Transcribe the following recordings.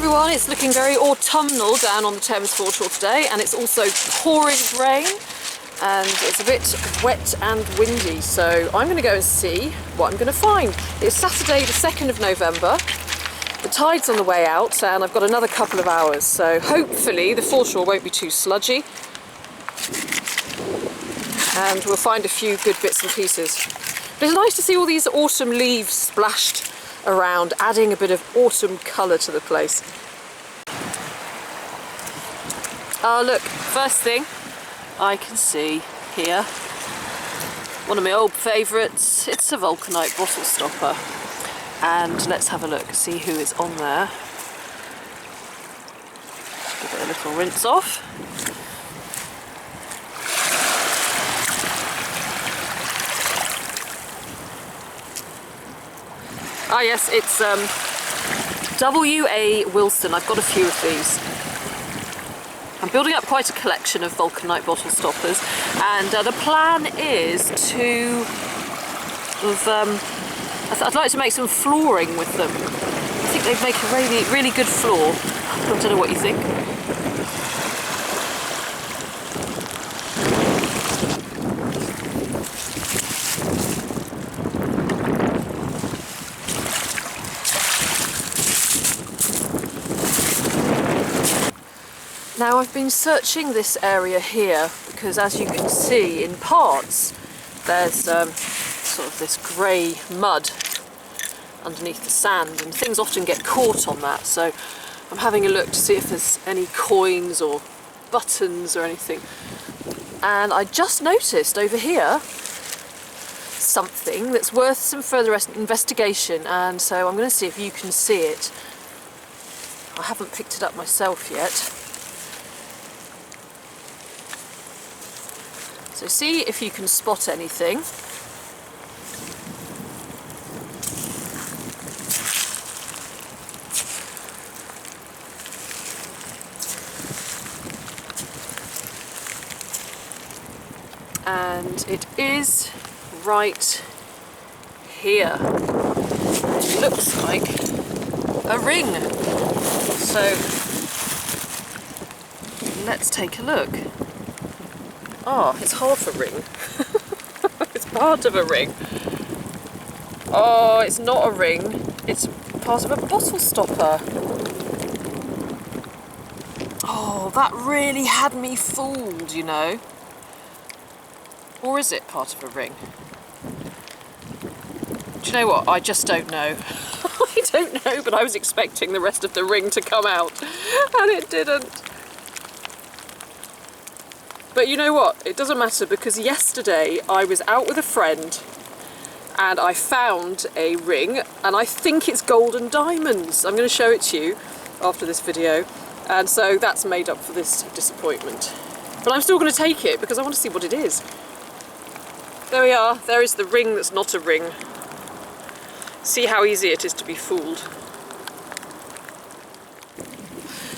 everyone, it's looking very autumnal down on the Thames foreshore today, and it's also pouring rain and it's a bit wet and windy, so I'm going to go and see what I'm going to find. It's Saturday the 2nd of November, the tide's on the way out and I've got another couple of hours, so hopefully the foreshore won't be too sludgy and we'll find a few good bits and pieces. But it's nice to see all these autumn leaves splashed around, adding a bit of autumn colour to the place. Oh look, first thing I can see here, one of my old favourites, it's a vulcanite bottle stopper. And let's have a look, see who is on there. Give it a little rinse off. Ah yes, it's W.A. Wilson. I've got a few of these. I'm building up quite a collection of vulcanite bottle stoppers, and the plan is to I'd like to make some flooring with them. I think they'd make a really good floor. I don't know what you think. Now I've been searching this area here because, as you can see, in parts there's sort of this grey mud underneath the sand, and things often get caught on that, so I'm having a look to see if there's any coins or buttons or anything. And I just noticed over here something that's worth some further investigation, and so I'm going to see if you can see it. I haven't picked it up myself yet. So see if you can spot anything. And it is right here. It looks like a ring. So let's take a look. Oh, it's half a ring. It's part of a ring. Oh, it's not a ring. It's part of a bottle stopper. Oh, that really had me fooled, you know. Or is it part of a ring? Do you know what? I just don't know. I don't know, but I was expecting the rest of the ring to come out, and it didn't. But you know what, it doesn't matter, because yesterday I was out with a friend and I found a ring, and I think it's gold and diamonds. I'm going to show it to you after this video, and so that's made up for this disappointment. But I'm still going to take it because I want to see what it is. There we are, there is the ring that's not a ring. See how easy it is to be fooled.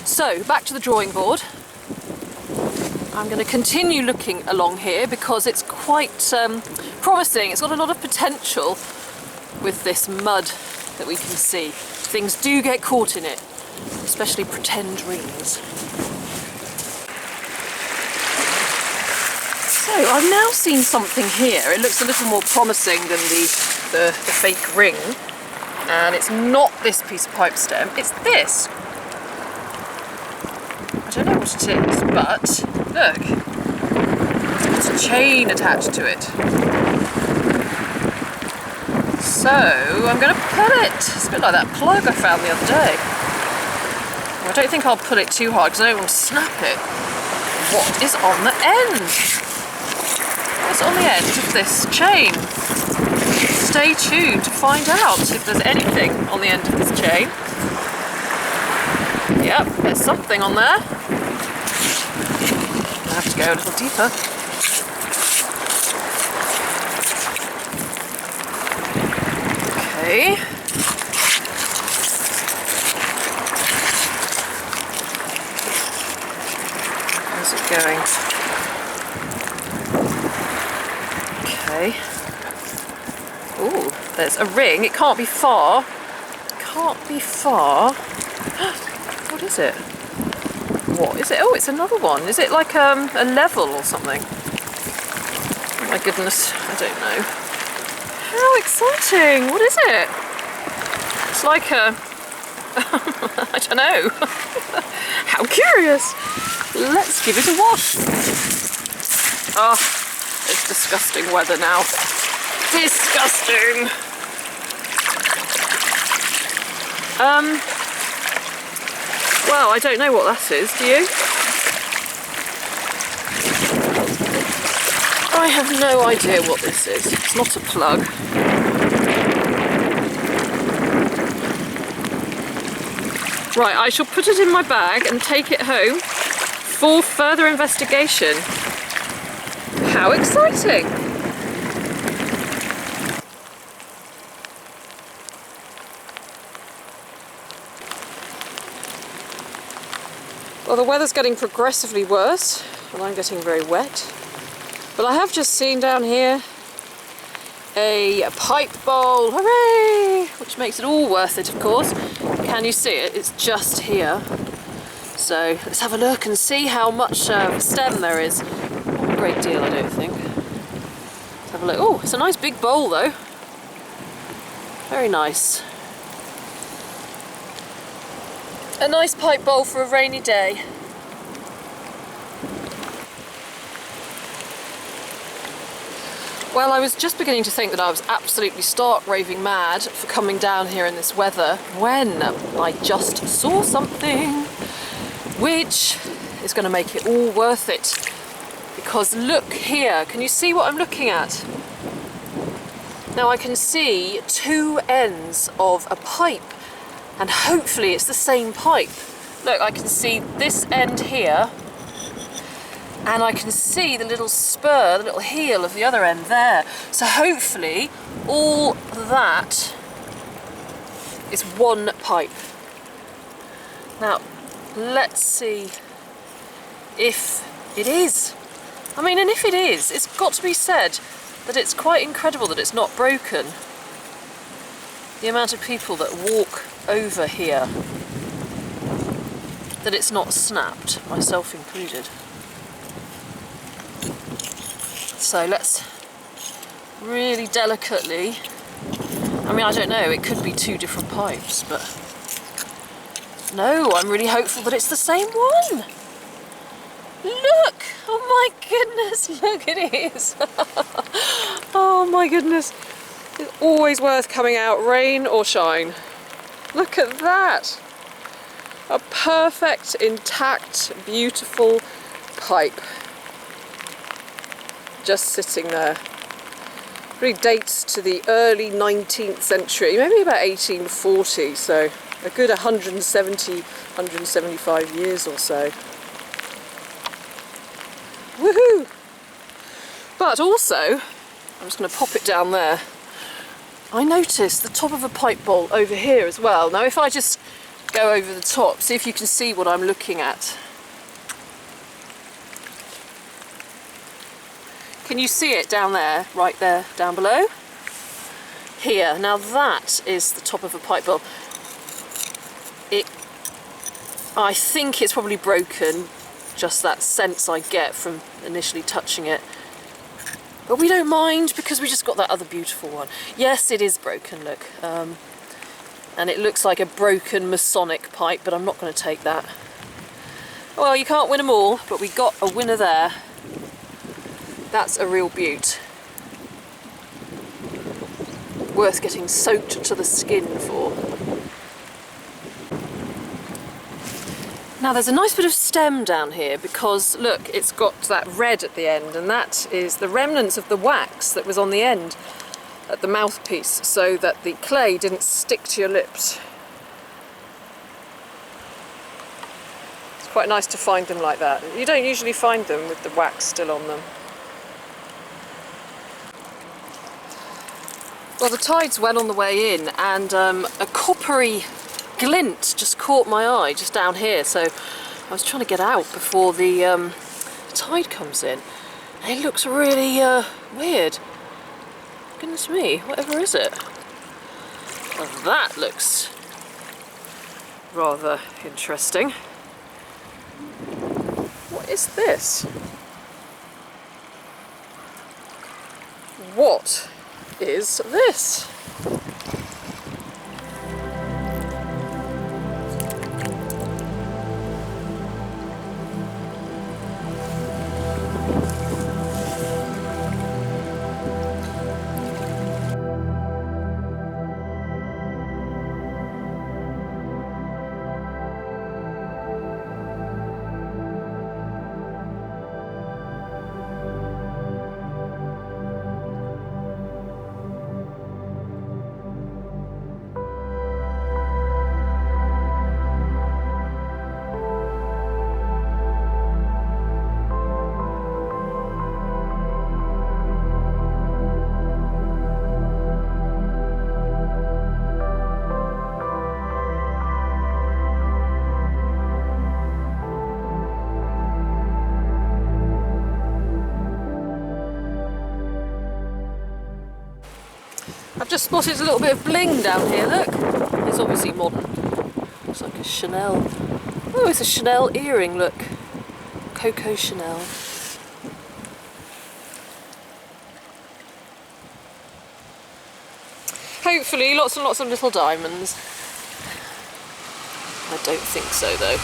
So, back to the drawing board. I'm going to continue looking along here because it's quite promising. It's got a lot of potential with this mud that we can see. Things do get caught in it, especially pretend rings. So I've now seen something here. It looks a little more promising than the fake ring, and it's not this piece of pipe stem, it's this. I don't know what it is, but look, it's got a chain attached to it. So I'm going to pull it. It's a bit like that plug I found the other day. Well, I don't think I'll pull it too hard because I don't want to snap it. What is on the end? What's on the end of this chain? Stay tuned to find out if there's anything on the end of this chain. Yep, there's something on there. I have to go a little deeper. Okay. How's it going? Okay. Ooh, there's a ring. It can't be far. Can't be far. What is it? What is it? Oh, it's another one. Is it like a level or something? Oh my goodness, I don't know. How exciting! What is it? It's like a... I don't know. How curious! Let's give it a wash. Oh, it's disgusting weather now. Disgusting! Well, I don't know what that is, do you? I have no idea what this is. It's not a plug. Right, I shall put it in my bag and take it home for further investigation. How exciting! Well, the weather's getting progressively worse and I'm getting very wet. But I have just seen down here a pipe bowl, hooray! Which makes it all worth it, of course. Can you see it? It's just here. So let's have a look and see how much stem there is. Not a great deal, I don't think. Let's have a look. Oh, it's a nice big bowl though. Very nice. A nice pipe bowl for a rainy day. Well, I was just beginning to think that I was absolutely stark raving mad for coming down here in this weather when I just saw something which is going to make it all worth it. Because look here, can you see what I'm looking at? Now I can see two ends of a pipe and hopefully it's the same pipe. Look, I can see this end here and I can see the little spur, the little heel of the other end there. So hopefully all that is one pipe. Now let's see if it is. I mean, and if it is, it's got to be said that it's quite incredible that it's not broken. The amount of people that walk over here, that it's not snapped, myself included. So let's really delicately, I mean, I don't know, it could be two different pipes, but no, I'm really hopeful that it's the same one. Look! Oh my goodness, look, it is. Oh my goodness. It's always worth coming out, rain or shine. Look at that. A perfect, intact, beautiful pipe. Just sitting there. Really dates to the early 19th century, maybe about 1840, so a good 170, 175 years or so. Woohoo! But also, I'm just going to pop it down there, I noticed the top of a pipe bowl over here as well. Now if I just go over the top, see if you can see what I'm looking at. Can you see it down there, right there, down below? Here, now that is the top of a pipe bowl. I think it's probably broken, just that sense I get from initially touching it. But we don't mind because we just got that other beautiful one. Yes, it is broken, look. And it looks like a broken Masonic pipe, but I'm not going to take that. Well, you can't win them all, but we got a winner there. That's a real beaut. Worth getting soaked to the skin for. Now there's a nice bit of stem down here because look, it's got that red at the end, and that is the remnants of the wax that was on the end at the mouthpiece so that the clay didn't stick to your lips. It's quite nice to find them like that. You don't usually find them with the wax still on them. Well, the tide's well on the way in, and a coppery glint just caught my eye just down here, so I was trying to get out before the tide comes in. And it looks really weird. Goodness me, whatever is it? Well, that looks rather interesting. What is this? What is this? I've just spotted a little bit of bling down here, look. It's obviously modern. Looks like a Chanel. Oh, it's a Chanel earring, look. Coco Chanel. Hopefully lots and lots of little diamonds. I don't think so though.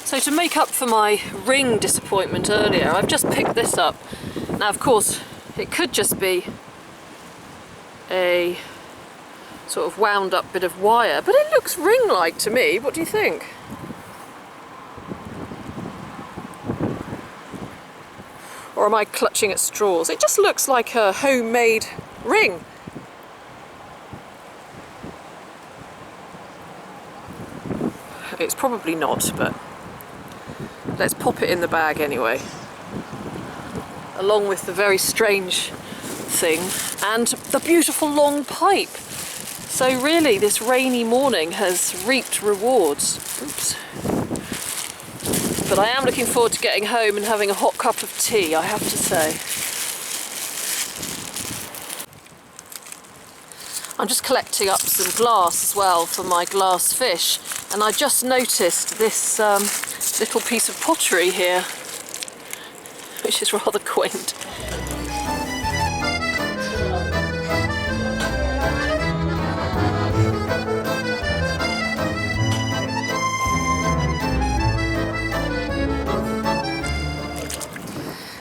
So to make up for my ring disappointment earlier, I've just picked this up. Now of course it could just be a sort of wound up bit of wire, but it looks ring-like to me. What do you think? Or am I clutching at straws? It just looks like a homemade ring. It's probably not, but let's pop it in the bag anyway, along with the very strange thing and the beautiful long pipe. So really this rainy morning has reaped rewards. Oops. But I am looking forward to getting home and having a hot cup of tea, I have to say. I'm just collecting up some glass as well for my glass fish, and I just noticed this little piece of pottery here, which is rather quaint.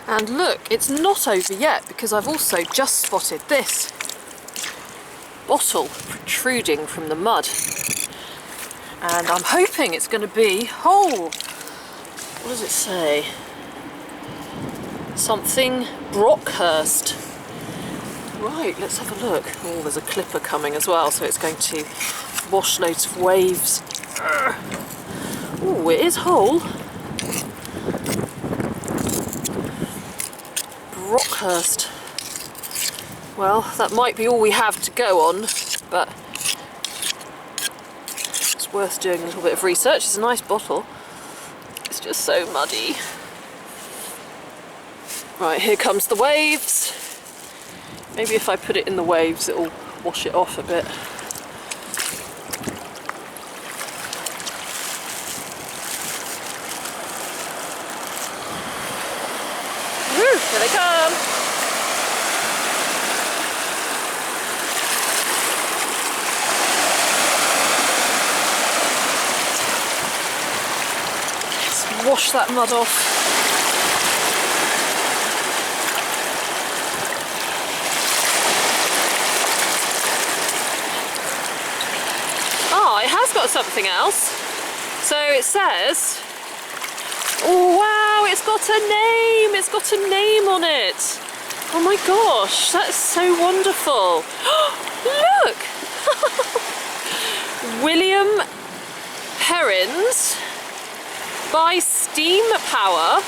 And look, it's not over yet, because I've also just spotted this bottle protruding from the mud. And I'm hoping it's going to be whole. What does it say? Something Brockhurst. Right, let's have a look. Oh, there's a clipper coming as well, so it's going to wash loads of waves. Oh, it is whole. Brockhurst. Well, that might be all we have to go on, but it's worth doing a little bit of research. It's a nice bottle. It's just so muddy. Right, here comes the waves. Maybe if I put it in the waves, it'll wash it off a bit. Woo, here they come. Wash that mud off. got something else. So it says, oh wow, it's got a name. It's got a name on it. Oh my gosh, that's so wonderful. Look! William Herons by Steam Power,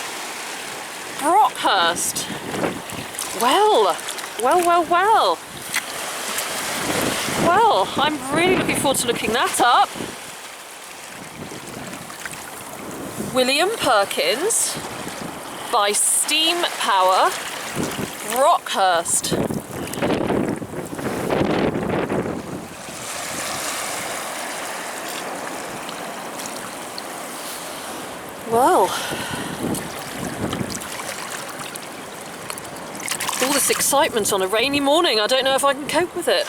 Brockhurst. Well. Well, I'm really looking forward to looking that up. William Perkins by Steam Power, Brockhurst. Well, all this excitement on a rainy morning, I don't know if I can cope with it.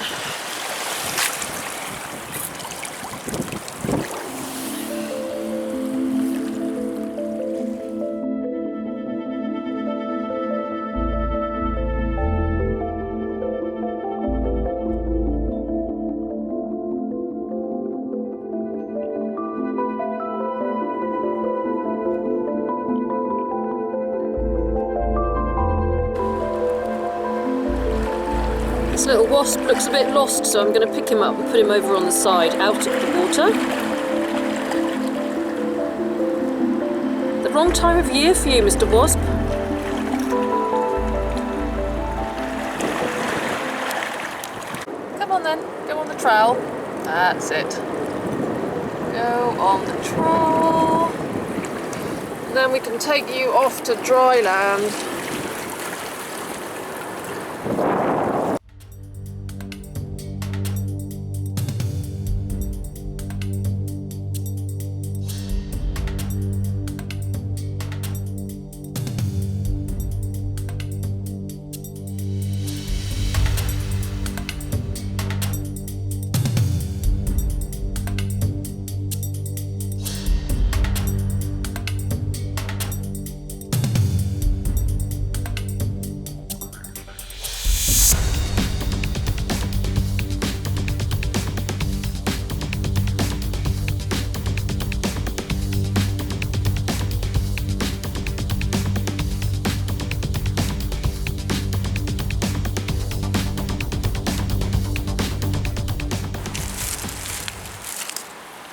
This little wasp looks a bit lost, so I'm going to pick him up and put him over on the side, out of the water. The wrong time of year for you, Mr. Wasp. Come on then, go on the trowel. That's it. Go on the trowel. And then we can take you off to dry land.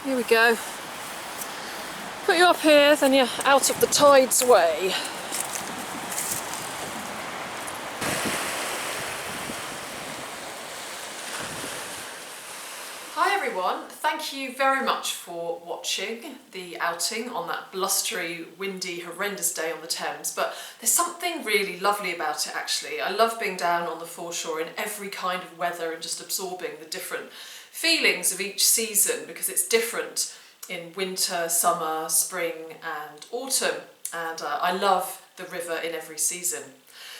Here we go. Put you up here, then you're out of the tide's way. Hi everyone, thank you very much for watching the outing on that blustery, windy, horrendous day on the Thames, but there's something really lovely about it actually. I love being down on the foreshore in every kind of weather and just absorbing the different feelings of each season, because it's different in winter, summer, spring and autumn, and I love the river in every season.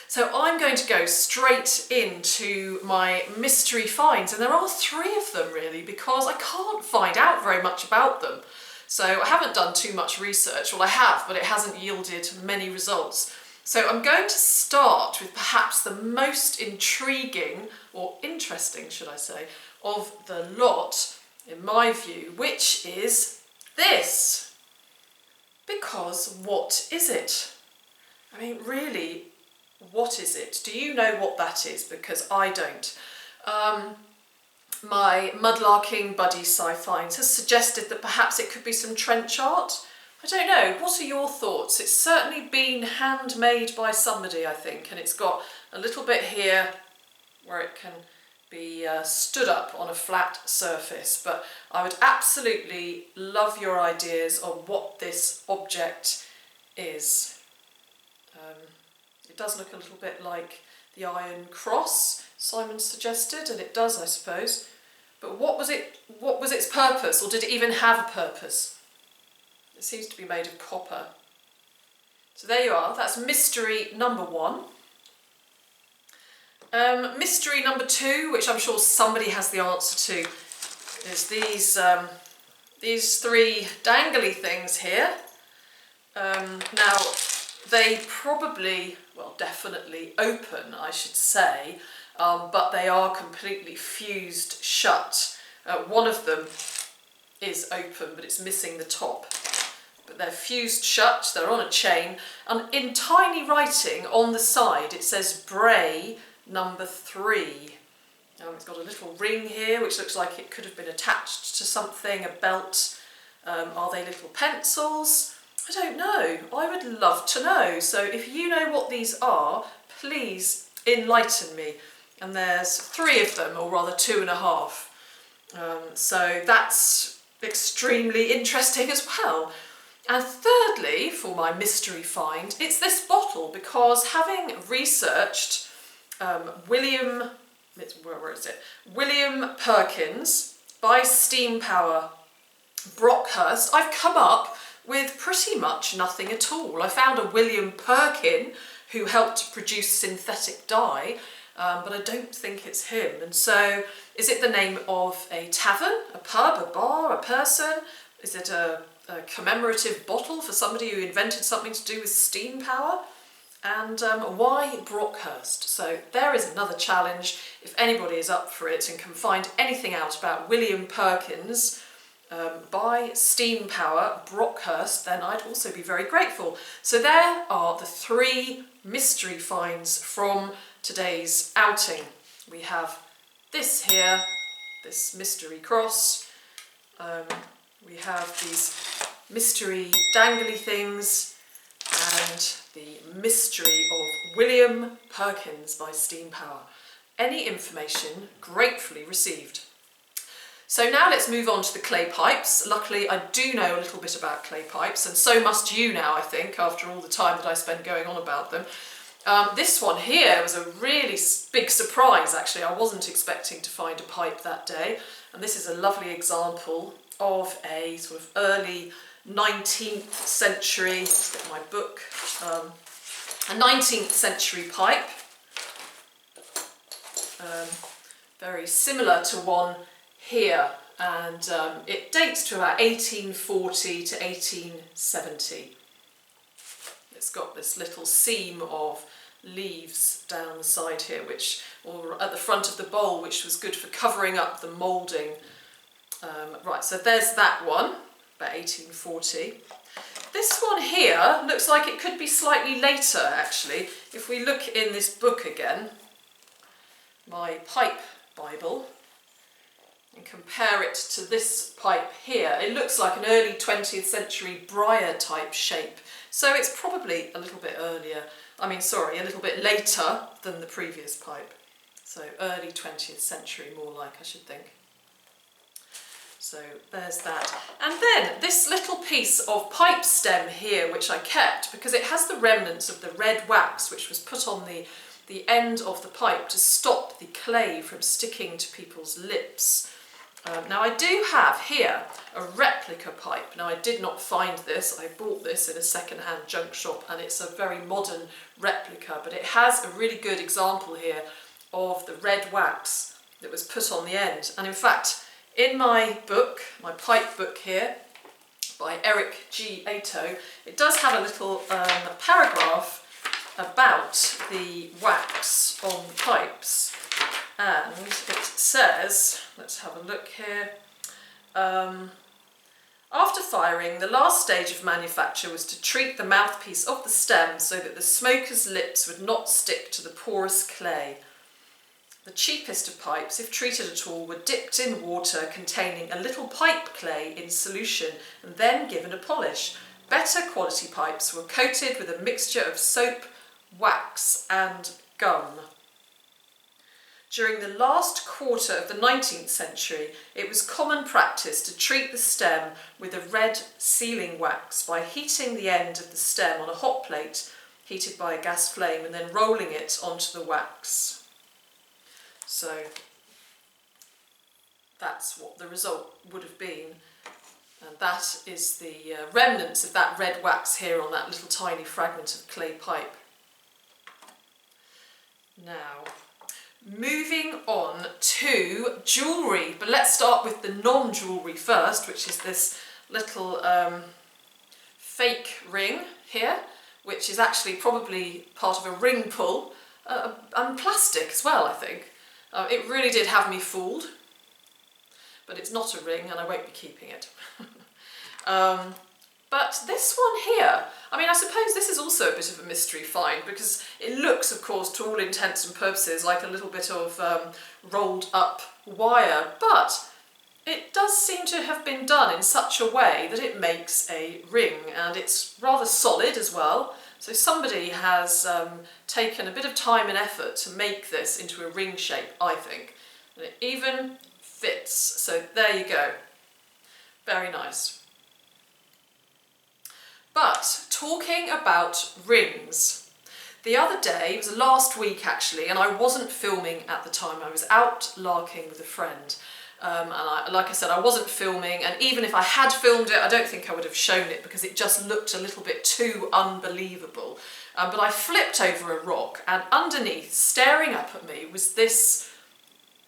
So I'm going to go straight into my mystery finds, and there are 3 of them really, because I can't find out very much about them. So I haven't done too much research. Well, I have, but it hasn't yielded many results. So I'm going to start with perhaps the most intriguing, or interesting should I say, of the lot, in my view, which is this. Because what is it? I mean, really, what is it? Do you know what that is? Because I don't. My mudlarking buddy Sci-Finds has suggested that perhaps it could be some trench art. I don't know. What are your thoughts? It's certainly been handmade by somebody, I think, and it's got a little bit here where it can be stood up on a flat surface, but I would absolutely love your ideas on what this object is. It does look a little bit like the Iron Cross Simon suggested, and it does, I suppose, but what was its purpose, or did it even have a purpose? It seems to be made of copper. So there you are, that's mystery number 1. Mystery number 2, which I'm sure somebody has the answer to, is these 3 dangly things here. Now, they probably, well, definitely open, I should say, but they are completely fused shut. One of them is open, but it's missing the top. But they're fused shut, they're on a chain, and in tiny writing on the side it says Bray number 3. It's got a little ring here which looks like it could have been attached to something, a belt. Are they little pencils? I don't know. I would love to know. So if you know what these are, please enlighten me. And there's 3 of them, or rather 2.5. So that's extremely interesting as well. And thirdly, for my mystery find, it's this bottle, because having researched William Perkins by Steam Power Brockhurst, I've come up with pretty much nothing at all. I found a William Perkin who helped produce synthetic dye, but I don't think it's him. And so, is it the name of a tavern, a pub, a bar, a person? Is it a commemorative bottle for somebody who invented something to do with steam power? And why Brockhurst? So there is another challenge. If anybody is up for it and can find anything out about William Perkins by Steam Power Brockhurst, then I'd also be very grateful. So there are the 3 mystery finds from today's outing. We have this here, this mystery cross. We have these mystery dangly things, and the mystery of William Perkins by Steam Power. Any information gratefully received. So now let's move on to the clay pipes. Luckily I do know a little bit about clay pipes, and so must you now, I think, after all the time that I spent going on about them. This one here was a really big surprise actually. I wasn't expecting to find a pipe that day, and this is a lovely example of a sort of early 19th century, let's get my book, a 19th century pipe, very similar to one here, and it dates to about 1840 to 1870. It's got this little seam of leaves down the side here, or at the front of the bowl, which was good for covering up the moulding. Right, so there's that one, about 1840. This one here looks like it could be slightly later actually. If we look in this book again, my pipe Bible, and compare it to this pipe here, it looks like an early 20th century briar type shape. So it's probably a little bit earlier, a little bit later than the previous pipe. So early 20th century more like, I should think. So there's that. And then this little piece of pipe stem here, which I kept because it has the remnants of the red wax which was put on the end of the pipe to stop the clay from sticking to people's lips. Now I do have here a replica pipe. Now I did not find this, I bought this in a second-hand junk shop, and it's a very modern replica, but it has a really good example here of the red wax that was put on the end. And in fact, in my book, my pipe book here, by Eric G. Ato, it does have a little paragraph about the wax on the pipes, and it says, let's have a look here, after firing, the last stage of manufacture was to treat the mouthpiece of the stem so that the smoker's lips would not stick to the porous clay. The cheapest of pipes, if treated at all, were dipped in water containing a little pipe clay in solution and then given a polish. Better quality pipes were coated with a mixture of soap, wax and gum. During the last quarter of the 19th century, it was common practice to treat the stem with a red sealing wax by heating the end of the stem on a hot plate heated by a gas flame and then rolling it onto the wax. So that's what the result would have been, and that is the remnants of that red wax here on that little tiny fragment of clay pipe. Now, moving on to jewellery, but let's start with the non-jewellery first, which is this little fake ring here, which is actually probably part of a ring pull, and plastic as well, I think. It really did have me fooled. but it's not a ring and I won't be keeping it. But this one here, I mean, I suppose this is also a bit of a mystery find because it looks, of course, to all intents and purposes like a little bit of rolled up wire, but it does seem to have been done in such a way that it makes a ring, and it's rather solid as well. So somebody has taken a bit of time and effort to make this into a ring shape, I think. And it even fits, so there you go. Very nice. But talking about rings, the other day, it was last week actually, and I wasn't filming at the time, I was out larking with a friend. Like I said, I wasn't filming, and even if I had filmed it, I don't think I would have shown it because it just looked a little bit too unbelievable. But I flipped over a rock, and underneath, staring up at me, was this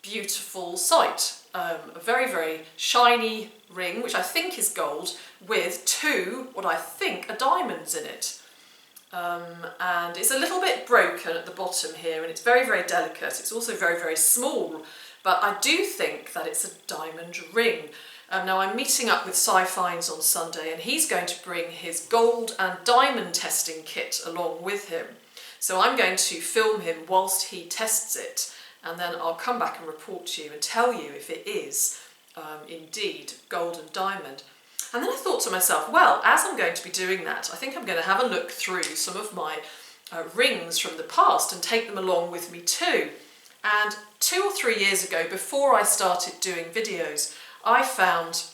beautiful sight. A very, very shiny ring, which I think is gold, with two, what I think are diamonds in it. And it's a little bit broken at the bottom here, and it's very, very delicate. It's also very, very small, but I do think that it's a diamond ring. Now I'm meeting up with Si Fines on Sunday, and he's going to bring his gold and diamond testing kit along with him. So I'm going to film him whilst he tests it, and then I'll come back and report to you and tell you if it is indeed gold and diamond. And then I thought to myself, well, as I'm going to be doing that, I think I'm going to have a look through some of my rings from the past and take them along with me too. And 2 or 3 years ago, before I started doing videos, I found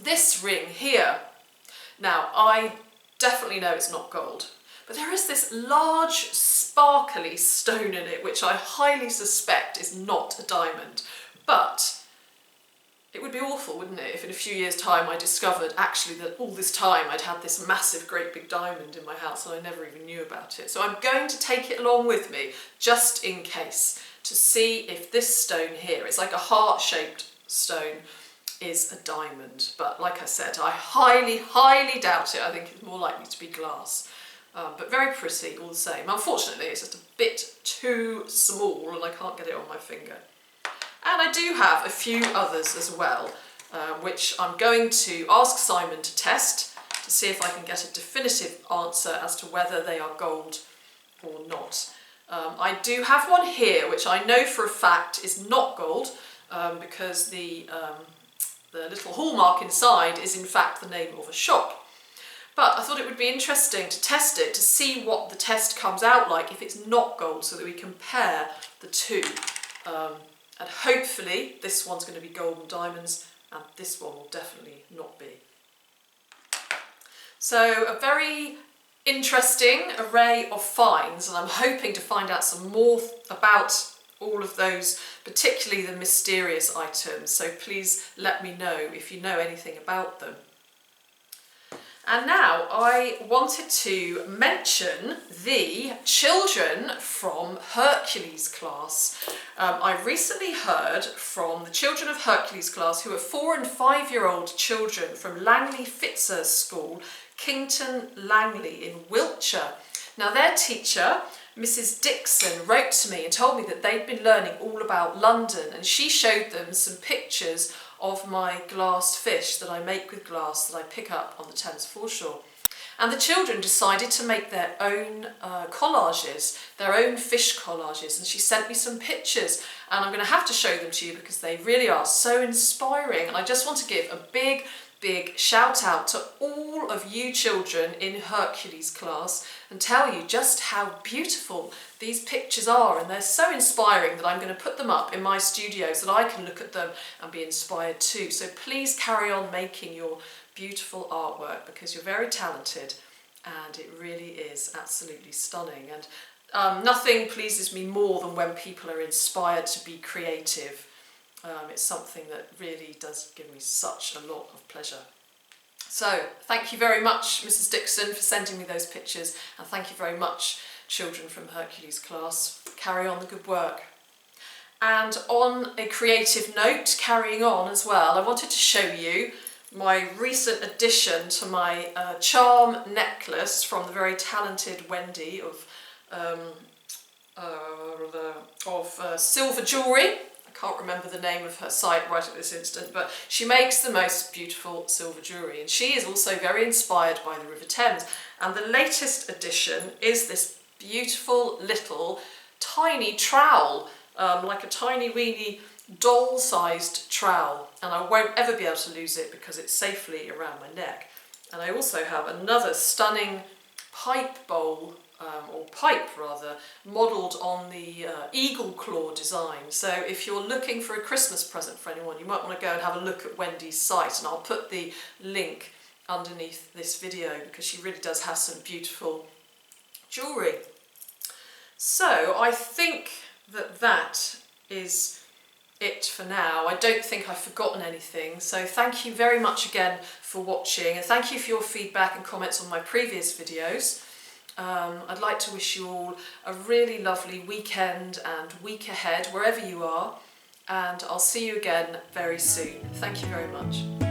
this ring here. Now, I definitely know it's not gold, but there is this large sparkly stone in it, which I highly suspect is not a diamond. But it would be awful, wouldn't it, if in a few years' time I discovered actually that all this time I'd had this massive, great big diamond in my house and I never even knew about it. So I'm going to take it along with me, just in case, to see if this stone here, it's like a heart-shaped stone, is a diamond. But like I said, I highly, highly doubt it. I think it's more likely to be glass. But very pretty all the same. Unfortunately, it's just a bit too small and I can't get it on my finger. And I do have a few others as well, which I'm going to ask Simon to test to see if I can get a definitive answer as to whether they are gold or not. I do have one here, which I know for a fact is not gold, because the little hallmark inside is in fact the name of a shop. But I thought it would be interesting to test it, to see what the test comes out like if it's not gold, so that we compare the two. And hopefully this one's going to be gold and diamonds, and this one will definitely not be. So a very interesting array of finds, and I'm hoping to find out some more about all of those, particularly the mysterious items. So please let me know if you know anything about them. And now I wanted to mention the children from Hercules class. I recently heard from the children of Hercules class, who are 4- and 5-year-old children from Langley Fitzer School, Kington Langley in Wiltshire. Now their teacher, Mrs. Dixon, wrote to me and told me that they'd been learning all about London, and she showed them some pictures of my glass fish that I make with glass that I pick up on the Thames foreshore. And the children decided to make their own collages, their own fish collages, and she sent me some pictures, and I'm going to have to show them to you because they really are so inspiring. And I just want to give a big, big shout out to all of you children in Hercules class and tell you just how beautiful these pictures are, and they're so inspiring that I'm going to put them up in my studio so that I can look at them and be inspired too. So please carry on making your beautiful artwork because you're very talented and it really is absolutely stunning. And nothing pleases me more than when people are inspired to be creative. It's something that really does give me such a lot of pleasure. So thank you very much, Mrs. Dixon, for sending me those pictures, and thank you very much, children from Hercules class. Carry on the good work. And on a creative note, carrying on as well, I wanted to show you my recent addition to my charm necklace from the very talented Wendy of silver jewellery. I can't remember the name of her site right at this instant, but she makes the most beautiful silver jewellery, and she is also very inspired by the River Thames. And the latest addition is this beautiful little tiny trowel, like a tiny weeny doll-sized trowel, and I won't ever be able to lose it because it's safely around my neck. And I also have another stunning pipe bowl, or pipe rather, modelled on the eagle claw design. So if you're looking for a Christmas present for anyone, you might want to go and have a look at Wendy's site, and I'll put the link underneath this video because she really does have some beautiful jewellery. So I think that is it for now. I don't think I've forgotten anything, so thank you very much again for watching, and thank you for your feedback and comments on my previous videos. I'd like to wish you all a really lovely weekend and week ahead wherever you are, and I'll see you again very soon. Thank you very much.